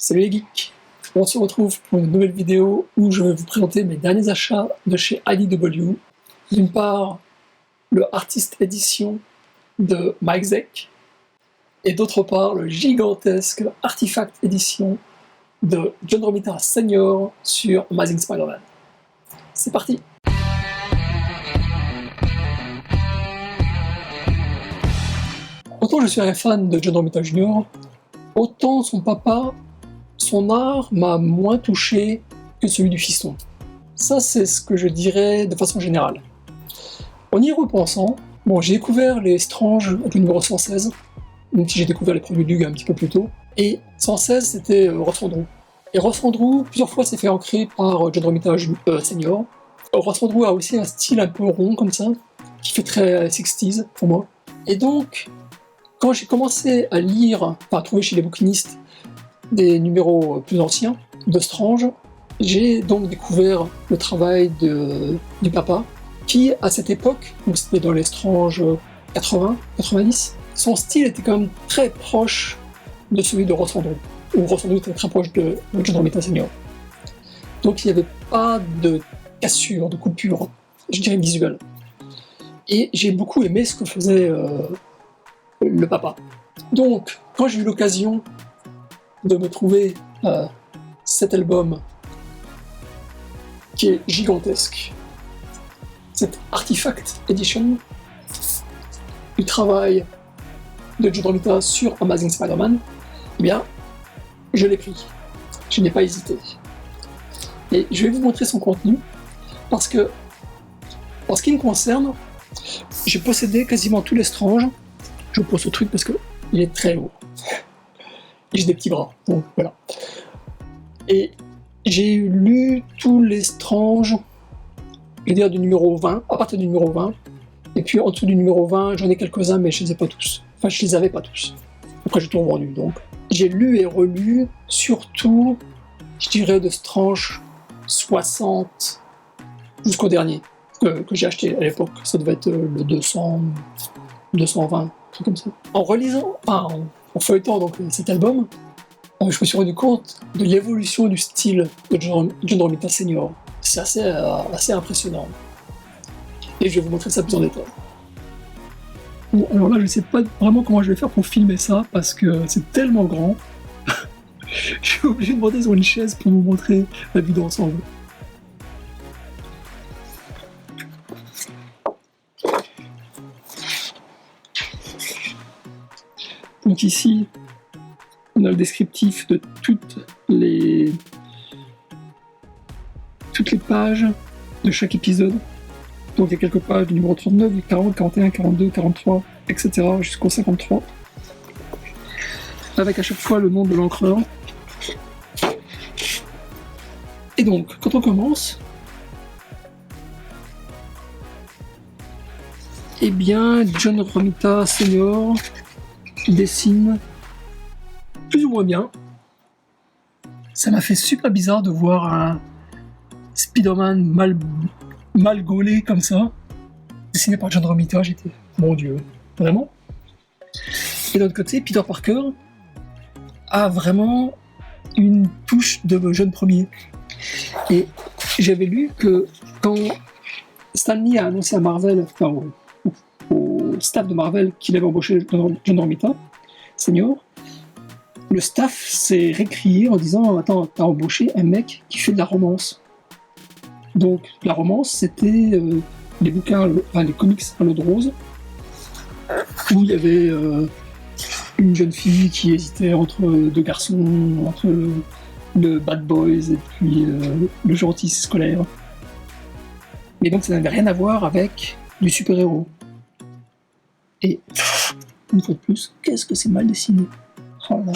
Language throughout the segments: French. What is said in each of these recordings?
Salut les geeks, on se retrouve pour une nouvelle vidéo où je vais vous présenter mes derniers achats de chez IDW. D'une part, le Artist Edition de Mike Zeck, et d'autre part, le gigantesque Artifact Edition de John Romita Sr. sur Amazing Spider-Man. C'est parti! Autant je suis un fan de John Romita Jr., autant son papa, son art m'a moins touché que celui du fiston. Ça, c'est ce que je dirais de façon générale. En y repensant, j'ai découvert les Strange avec le numéro 116, même si j'ai découvert les premiers Lug un petit peu plus tôt, et 116 c'était Ross Andru. Et Ross Andru, plusieurs fois, s'est fait ancrer par John Romita Sr. Ross Andru a aussi un style un peu rond comme ça, qui fait très 60s pour moi. Et donc, quand j'ai commencé à lire, à trouver chez les bouquinistes des numéros plus anciens de Strange, j'ai donc découvert le travail du papa, qui à cette époque, donc c'était dans les Strange 80-90, son style était quand même très proche de celui de Ross Andru, où Ross Andru était très proche de John Romita Sr. Donc il n'y avait pas de cassure, de coupure, je dirais visuelle. Et j'ai beaucoup aimé ce que faisait le papa. Donc, quand j'ai eu l'occasion de me trouver cet album qui est gigantesque, cette Artifact Edition du travail de John Romita sur Amazing Spider-Man, eh bien, je l'ai pris. Je n'ai pas hésité. Et je vais vous montrer son contenu, parce que, en ce qui me concerne, j'ai possédé quasiment tous les Strange. Je vous pose ce truc parce qu'il est très lourd. Et j'ai des petits bras, donc voilà. Et j'ai lu tous les Strange, je veux dire du numéro 20, à partir du numéro 20. Et puis en dessous du numéro 20, j'en ai quelques-uns, mais je les ai pas tous. Enfin, je les avais pas tous. Après, j'ai tout revendu, donc. J'ai lu et relu, surtout, je dirais, de Strange 60 jusqu'au dernier, que j'ai acheté à l'époque. Ça devait être le 200, 220, un truc comme ça. En relisant, en feuilletant donc cet album, je me suis rendu compte de l'évolution du style de John Romita Sr. C'est assez impressionnant. Et je vais vous montrer ça plus en détail. Bon, alors là, je ne sais pas vraiment comment je vais faire pour filmer ça, parce que c'est tellement grand. Je suis obligé de monter sur une chaise pour vous montrer la vue d'ensemble. Donc ici, on a le descriptif de toutes les pages de chaque épisode. Donc il y a quelques pages du numéro 39, du 40, 41, 42, 43, etc. jusqu'au 53. Avec à chaque fois le nom de l'encreur. Et donc, quand on commence, eh bien, John Romita Sr. dessine plus ou moins bien. Ça m'a fait super bizarre de voir un Spider-Man mal gaulé comme ça, dessiné par John Romita. J'étais, mon Dieu, vraiment. Et d'un autre côté, Peter Parker a vraiment une touche de jeune premier. Et j'avais lu que quand Stan Lee a annoncé à Marvel, au staff de Marvel, qu'il avait embauché John Romita Senior, le staff s'est récrié en disant « Attends, t'as embauché un mec qui fait de la romance ». Donc la romance, c'était les bouquins, les comics à l'eau de rose, où il y avait une jeune fille qui hésitait entre deux garçons, entre le bad boys et puis le gentil scolaire. Mais donc ça n'avait rien à voir avec du super-héros. Et une fois de plus, qu'est-ce que c'est mal dessiné. Oh là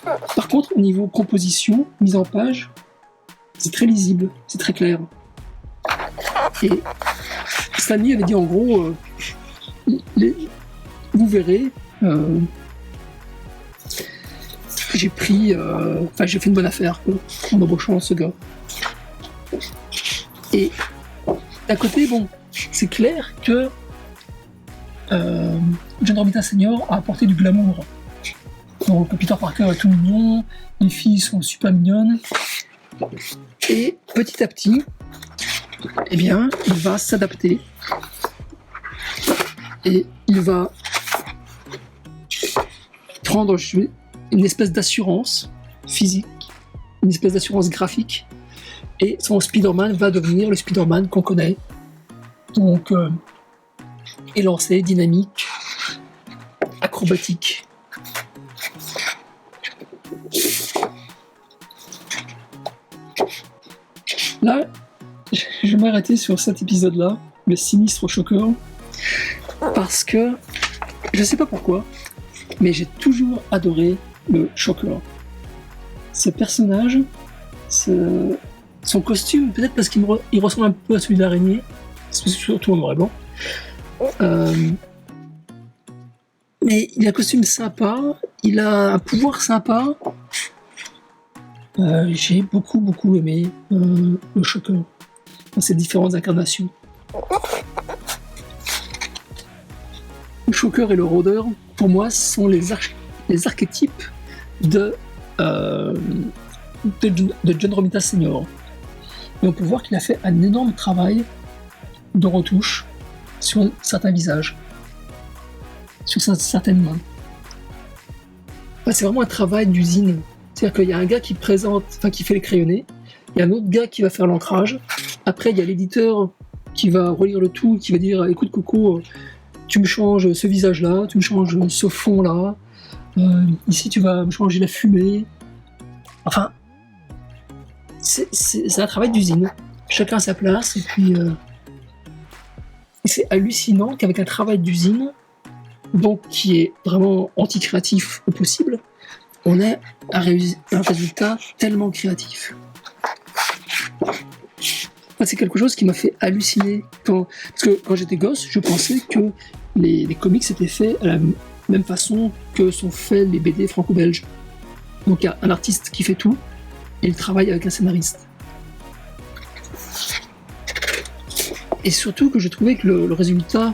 là. Par contre, au niveau composition, mise en page, c'est très lisible, c'est très clair. Et Stanley avait dit en gros, vous verrez, j'ai fait une bonne affaire en embauchant ce gars. Et d'un côté, c'est clair que John Romita Sr. a apporté du glamour Donc Peter Parker est tout mignon, les filles sont super mignonnes, et petit à petit, eh bien, il va s'adapter, et il va prendre une espèce d'assurance physique, une espèce d'assurance graphique, et son Spider-Man va devenir le Spider-Man qu'on connaît. Donc, élancé, dynamique, acrobatique. Là, je vais m'arrêter sur cet épisode-là, le sinistre Shocker, parce que, je sais pas pourquoi, mais j'ai toujours adoré le Shocker. Ce personnage, son costume, peut-être parce qu'il ressemble un peu à celui de l'araignée, surtout en noir et blanc. Mais il a un costume sympa, il a un pouvoir sympa. J'ai beaucoup aimé le Shocker dans ses différentes incarnations. Le Shocker et le Rôdeur, pour moi, sont les archétypes de John Romita Sr. Et on peut voir qu'il a fait un énorme travail de retouche sur certains visages, sur certaines mains. Enfin, c'est vraiment un travail d'usine. C'est-à-dire qu'il y a un gars qui fait les crayonnés, il y a un autre gars qui va faire l'ancrage, après il y a l'éditeur qui va relire le tout, qui va dire écoute Coco, tu me changes ce visage-là, tu me changes ce fond-là, ici tu vas me changer la fumée. Enfin, c'est un travail d'usine. Chacun à sa place, et puis c'est hallucinant qu'avec un travail d'usine, donc qui est vraiment anti-créatif au possible, on ait un résultat tellement créatif. C'est quelque chose qui m'a fait halluciner. Parce que quand j'étais gosse, je pensais que les comics étaient faits à la même façon que sont faits les BD franco-belges. Donc il y a un artiste qui fait tout, et il travaille avec un scénariste. Et surtout que je trouvais que le résultat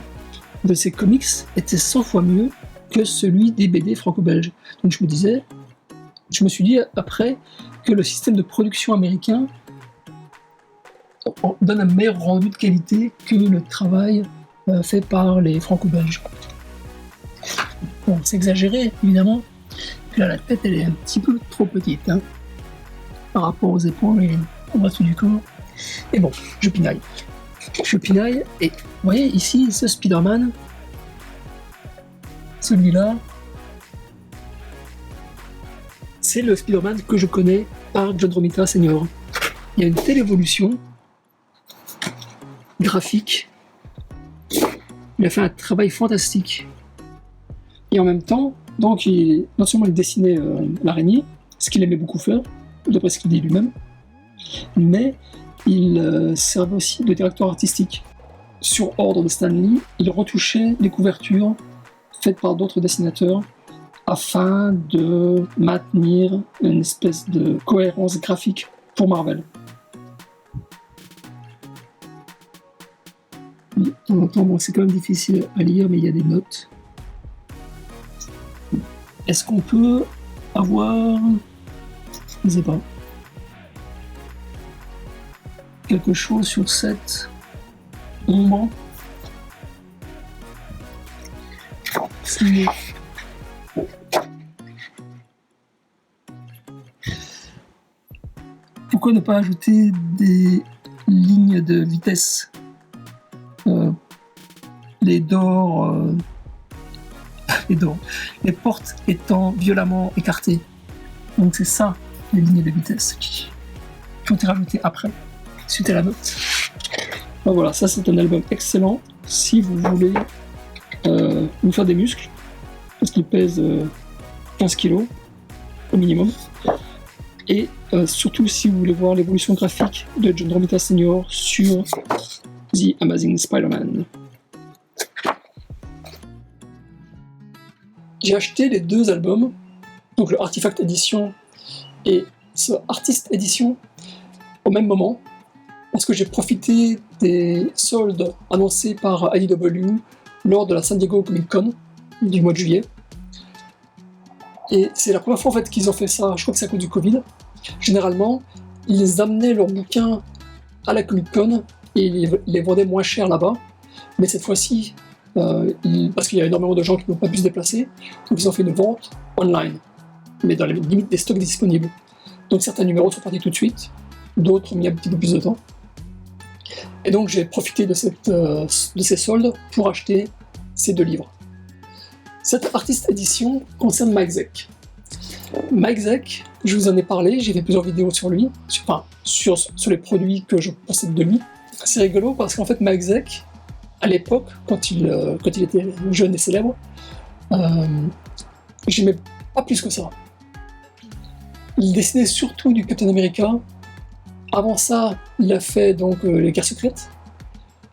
de ces comics était 100 fois mieux que celui des BD franco-belges. Donc je me suis dit après que le système de production américain donne un meilleur rendu de qualité que le travail fait par les franco-belges. Bon, c'est exagéré, évidemment. Puis là, la tête, elle est un petit peu trop petite, hein, par rapport aux épaules et au reste du corps. Et bon, je pinaille. Et vous voyez, ici, ce Spider-Man, celui-là, c'est le Spider-Man que je connais par John Romita Sr. Il y a une telle évolution graphique. Il a fait un travail fantastique. Et en même temps, donc, non seulement il dessinait l'araignée, ce qu'il aimait beaucoup faire, d'après ce qu'il dit lui-même, mais il servait aussi de directeur artistique. Sur ordre de Stan Lee, il retouchait les couvertures faites par d'autres dessinateurs afin de maintenir une espèce de cohérence graphique pour Marvel. De temps en temps, bon, c'est quand même difficile à lire, mais il y a des notes. Est-ce qu'on peut avoir, je ne sais pas, quelque chose sur cette ombre? Pourquoi ne pas ajouter des lignes de vitesse? Les portes étant violemment écartées. Donc c'est ça, les lignes de vitesse qui ont été rajoutées après, suite à la note. Ben voilà, ça c'est un album excellent si vous voulez vous faire des muscles, parce qu'il pèse 15 kg au minimum. Et surtout si vous voulez voir l'évolution graphique de John Romita Sr. sur The Amazing Spider-Man. J'ai acheté les deux albums, donc le Artifact Edition et ce Artist Edition, au même moment, parce que j'ai profité des soldes annoncés par IDW lors de la San Diego Comic Con du mois de juillet. Et c'est la première fois en fait qu'ils ont fait ça, je crois que c'est à cause du Covid. Généralement, ils amenaient leurs bouquins à la Comic-Con et ils les vendaient moins cher là-bas. Mais cette fois-ci, parce qu'il y a énormément de gens qui n'ont pas pu se déplacer, donc ils ont fait une vente online, mais dans les limites des stocks disponibles. Donc certains numéros sont partis tout de suite, d'autres ont mis un petit peu plus de temps. Et donc j'ai profité de ces soldes pour acheter ces 2 livres. Cette artiste édition concerne Mike Zeck. Mike Zeck, je vous en ai parlé, j'ai fait plusieurs vidéos sur lui, sur les produits que je possède de lui. C'est rigolo parce qu'en fait Mike Zeck, à l'époque, quand il était jeune et célèbre, j'aimais pas plus que ça. Il dessinait surtout du Captain America. Avant ça, il a fait donc les Guerres secrètes.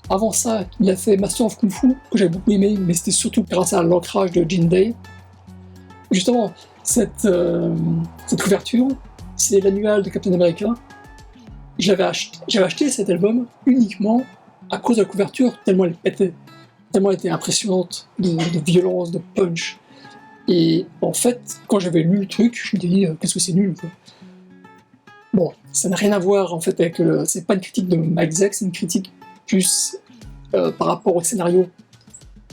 Avant ça, il a fait Master of Kung Fu, que j'avais beaucoup aimé, mais c'était surtout grâce à l'ancrage de Gene Day. Justement, cette couverture, c'est l'annual de Captain America. J'avais acheté cet album uniquement à cause de la couverture, tellement elle pétait, tellement elle était impressionnante, de violence, de punch. Et en fait, quand j'avais lu le truc, je me dis qu'est-ce que c'est nul, quoi. Bon, ça n'a rien à voir en fait avec c'est pas une critique de Mike Zeck, c'est une critique plus par rapport au scénario.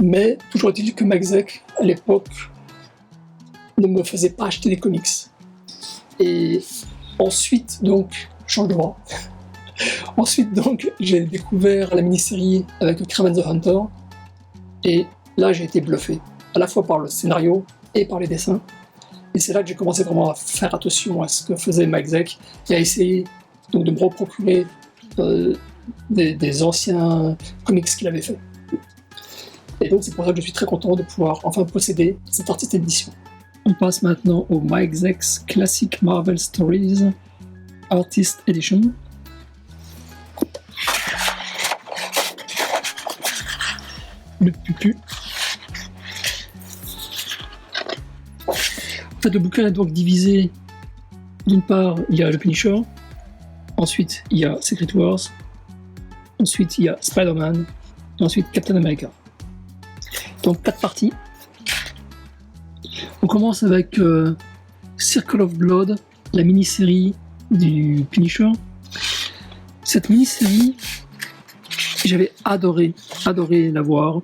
Mais toujours est-il que Mike Zeck, à l'époque, ne me faisait pas acheter des comics. Et ensuite, donc, change de voix. Ensuite, donc, j'ai découvert la mini-série avec Kraven the Hunter, et là, j'ai été bluffé, à la fois par le scénario et par les dessins. Et c'est là que j'ai commencé vraiment à faire attention à ce que faisait Mike Zeck, et à essayer donc de me reprocurer des anciens comics qu'il avait fait. Et donc, c'est pour ça que je suis très content de pouvoir enfin posséder cette artiste édition. On passe maintenant au Mike Zeck's Classic Marvel Stories Artist Edition. Le pupu. En fait, le bouquin est donc divisé. D'une part, il y a le Punisher. Ensuite, il y a Secret Wars. Ensuite, il y a Spider-Man. Et ensuite, Captain America. Donc, 4 parties. On commence avec Circle of Blood, la mini-série du Punisher. Cette mini-série, j'avais adoré la voir.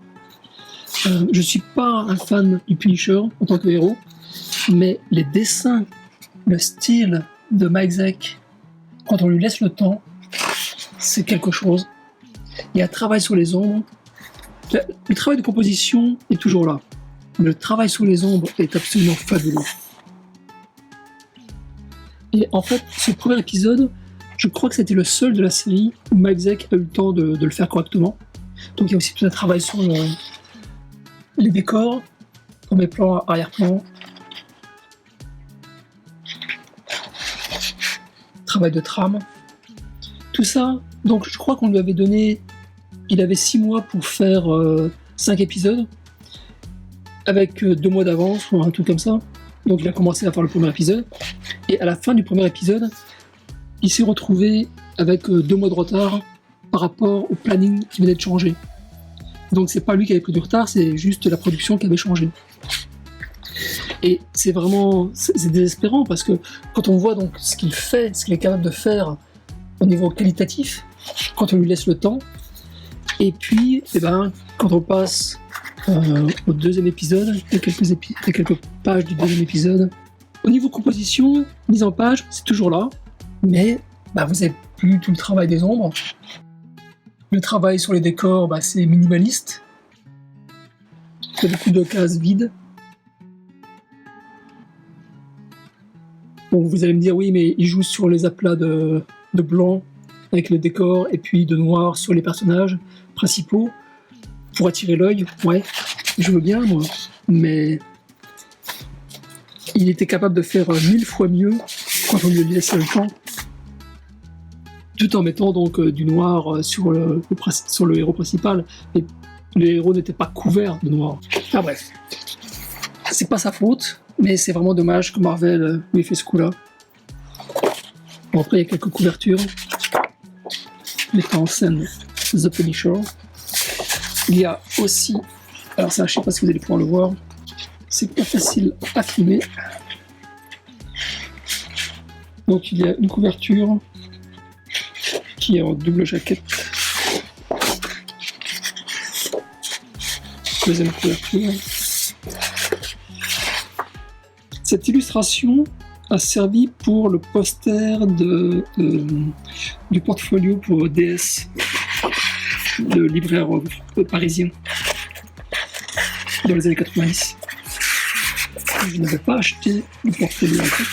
Je suis pas un fan du Punisher en tant que héros, mais les dessins, le style de Mike Zeck, quand on lui laisse le temps, c'est quelque chose. Il y a un travail sur les ombres. Le travail de composition est toujours là. Mais le travail sous les ombres est absolument fabuleux. Et en fait, ce premier épisode, je crois que c'était le seul de la série où Mike Zeck a eu le temps de le faire correctement. Donc il y a aussi tout un travail sur les décors, premier plan, arrière-plan. Travail de trame. Tout ça, donc je crois qu'on lui avait donné... Il avait 6 mois pour faire 5 épisodes. Avec 2 mois d'avance ou un truc comme ça. Donc il a commencé à faire le premier épisode. Et à la fin du premier épisode, il s'est retrouvé avec 2 mois de retard par rapport au planning qui venait de changer. Donc c'est pas lui qui avait pris du retard, c'est juste la production qui avait changé. Et c'est vraiment... c'est désespérant parce que quand on voit donc ce qu'il fait, ce qu'il est capable de faire au niveau qualitatif, quand on lui laisse le temps, et puis quand on passe au deuxième épisode, il y a quelques pages du deuxième épisode. Au niveau composition, mise en page, c'est toujours là, mais vous n'avez plus tout le travail des ombres. Le travail sur les décors, c'est minimaliste. Il y a beaucoup de cases vides. Bon, vous allez me dire, oui, mais il joue sur les aplats de blanc avec le décor et puis de noir sur les personnages principaux pour attirer l'œil. Ouais, je veux bien, moi, mais il était capable de faire 1000 fois mieux quand on lui laissait le temps, tout en mettant donc du noir sur le héros principal. Et les héros n'étaient pas couverts de noir. Enfin bref, c'est pas sa faute, mais c'est vraiment dommage que Marvel lui ait fait ce coup-là. Bon, après, il y a quelques couvertures mettant en scène The Punisher. Il y a aussi, alors ça, je sais pas si vous allez pouvoir le voir, c'est pas facile à filmer. Donc il y a une couverture qui est en double jaquette. Deuxième couverture. Cette illustration a servi pour le poster du portfolio pour DS, le libraire parisien, dans les années 90. Je n'avais pas acheté le portfolio à l'époque.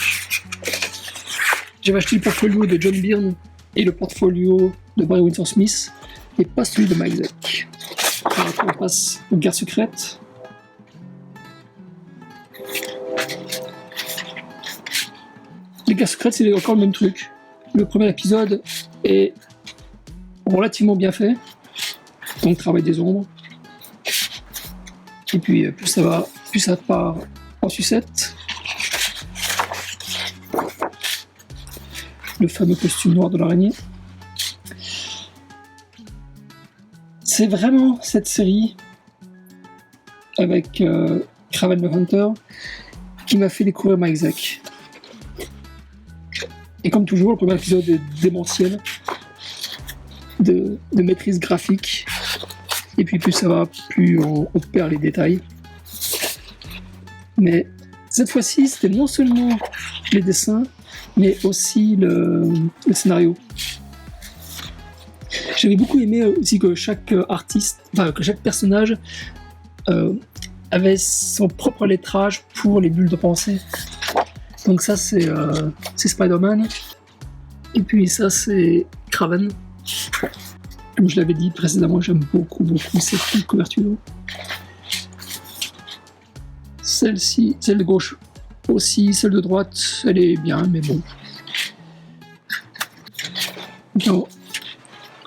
J'avais acheté le portfolio de John Byrne et le portfolio de Barry Windsor Smith, et pas celui de Mike Zeck. Alors, on passe aux Guerres secrètes. Les Guerres secrètes, c'est encore le même truc. Le premier épisode est relativement bien fait, donc travail des ombres. Et puis plus ça va, plus ça part en sucette. Le fameux costume noir de l'araignée. C'est vraiment cette série avec Kraven the Hunter qui m'a fait découvrir Mike Zeck. Et comme toujours, le premier épisode est démentiel de maîtrise graphique. Et puis plus ça va, plus on perd les détails. Mais cette fois-ci, c'était non seulement les dessins, mais aussi le scénario. J'avais beaucoup aimé aussi que chaque personnage avait son propre lettrage pour les bulles de pensée. Donc ça c'est Spider-Man, et puis ça c'est Kraven. Comme je l'avais dit précédemment, j'aime beaucoup cette couverture. Celle-ci, celle de gauche aussi, celle de droite, elle est bien, mais bon. Donc,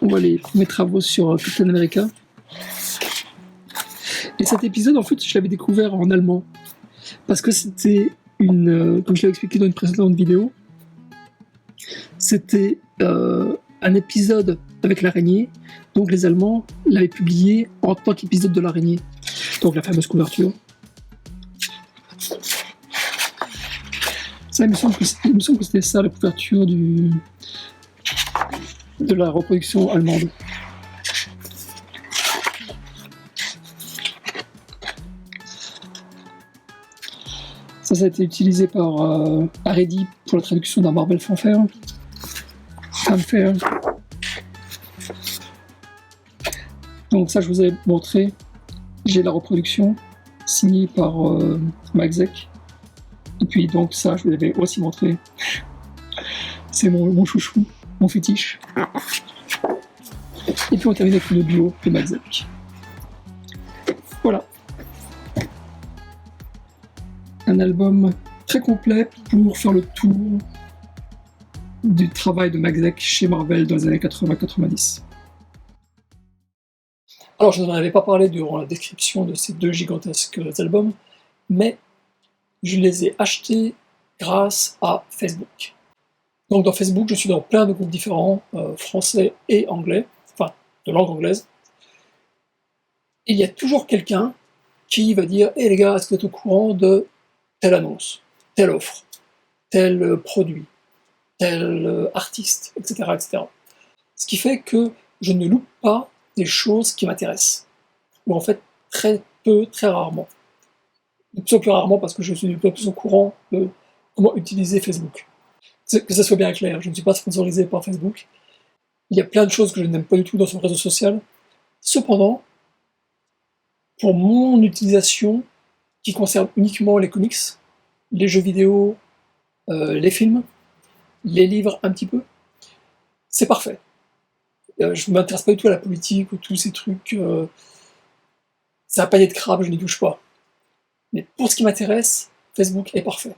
on voit les premiers travaux sur Captain America. Et cet épisode, en fait, je l'avais découvert en allemand. Parce que c'était comme je l'avais expliqué dans une précédente vidéo, c'était un épisode avec l'araignée. Donc les Allemands l'avaient publié en tant qu'épisode de l'araignée. Donc la fameuse couverture. Ça, il me semble que c'était ça, la couverture de la reproduction allemande. Ça a été utilisé par Haredi pour la traduction d'un Marvel Fanfare. Donc ça, je vous ai montré. J'ai la reproduction signée par Mike Zeck. Et puis donc ça, je vous l'avais aussi montré. C'est mon chouchou, mon fétiche. Et puis on termine avec le duo de Mike Zeck. Voilà. Un album très complet pour faire le tour du travail de Mike Zeck chez Marvel dans les années 80-90. Alors, je n'en avais pas parlé durant la description de ces deux gigantesques albums, mais je les ai achetés grâce à Facebook. Donc dans Facebook, je suis dans plein de groupes différents, français et anglais, enfin de langue anglaise. Et il y a toujours quelqu'un qui va dire « Hey les gars, est-ce que vous êtes au courant de telle annonce, telle offre, tel produit, tel artiste, etc., etc. » Ce qui fait que je ne loupe pas des choses qui m'intéressent. Ou en fait, très peu, très rarement. De plus en plus rarement parce que je suis de plus en plus au courant de comment utiliser Facebook. Que ça soit bien clair, je ne suis pas sponsorisé par Facebook. Il y a plein de choses que je n'aime pas du tout dans son réseau social. Cependant, pour mon utilisation, qui concerne uniquement les comics, les jeux vidéo, les films, les livres un petit peu, c'est parfait. Je ne m'intéresse pas du tout à la politique ou tous ces trucs. C'est un panier de crabes, je n'y touche pas. Mais pour ce qui m'intéresse, Facebook est parfait.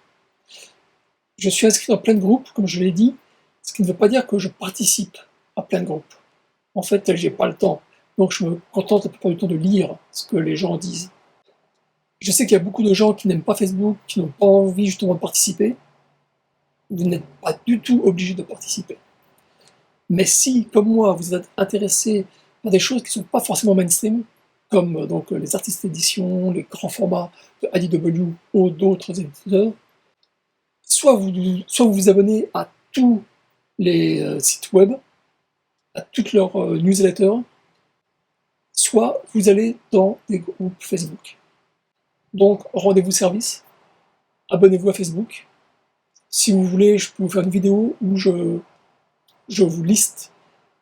Je suis inscrit dans plein de groupes, comme je l'ai dit, ce qui ne veut pas dire que je participe à plein de groupes. En fait, j'ai pas le temps. Donc je me contente la plupart du temps de lire ce que les gens disent. Je sais qu'il y a beaucoup de gens qui n'aiment pas Facebook, qui n'ont pas envie justement de participer. Vous n'êtes pas du tout obligé de participer. Mais si, comme moi, vous êtes intéressé par des choses qui ne sont pas forcément mainstream, comme donc les artistes d'édition, les grands formats de IDW ou d'autres éditeurs, soit vous vous abonnez à tous les sites web, à toutes leurs newsletters, soit vous allez dans des groupes Facebook. Donc rendez-vous service, abonnez-vous à Facebook. Si vous voulez, je peux vous faire une vidéo où je vous liste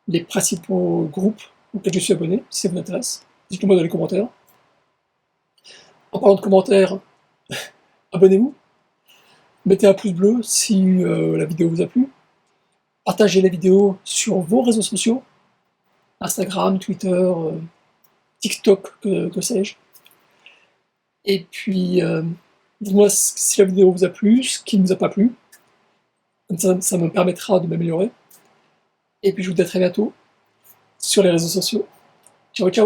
les principaux groupes auxquels je suis abonné, si ça vous intéresse. Dites-le moi dans les commentaires. En parlant de commentaires, abonnez-vous. Mettez un pouce bleu si la vidéo vous a plu. Partagez la vidéo sur vos réseaux sociaux, Instagram, Twitter, TikTok, que sais-je. Et puis, dites-moi si la vidéo vous a plu, ce qui ne vous a pas plu. Comme ça me permettra de m'améliorer. Et puis je vous dis à très bientôt sur les réseaux sociaux. Ciao, ciao!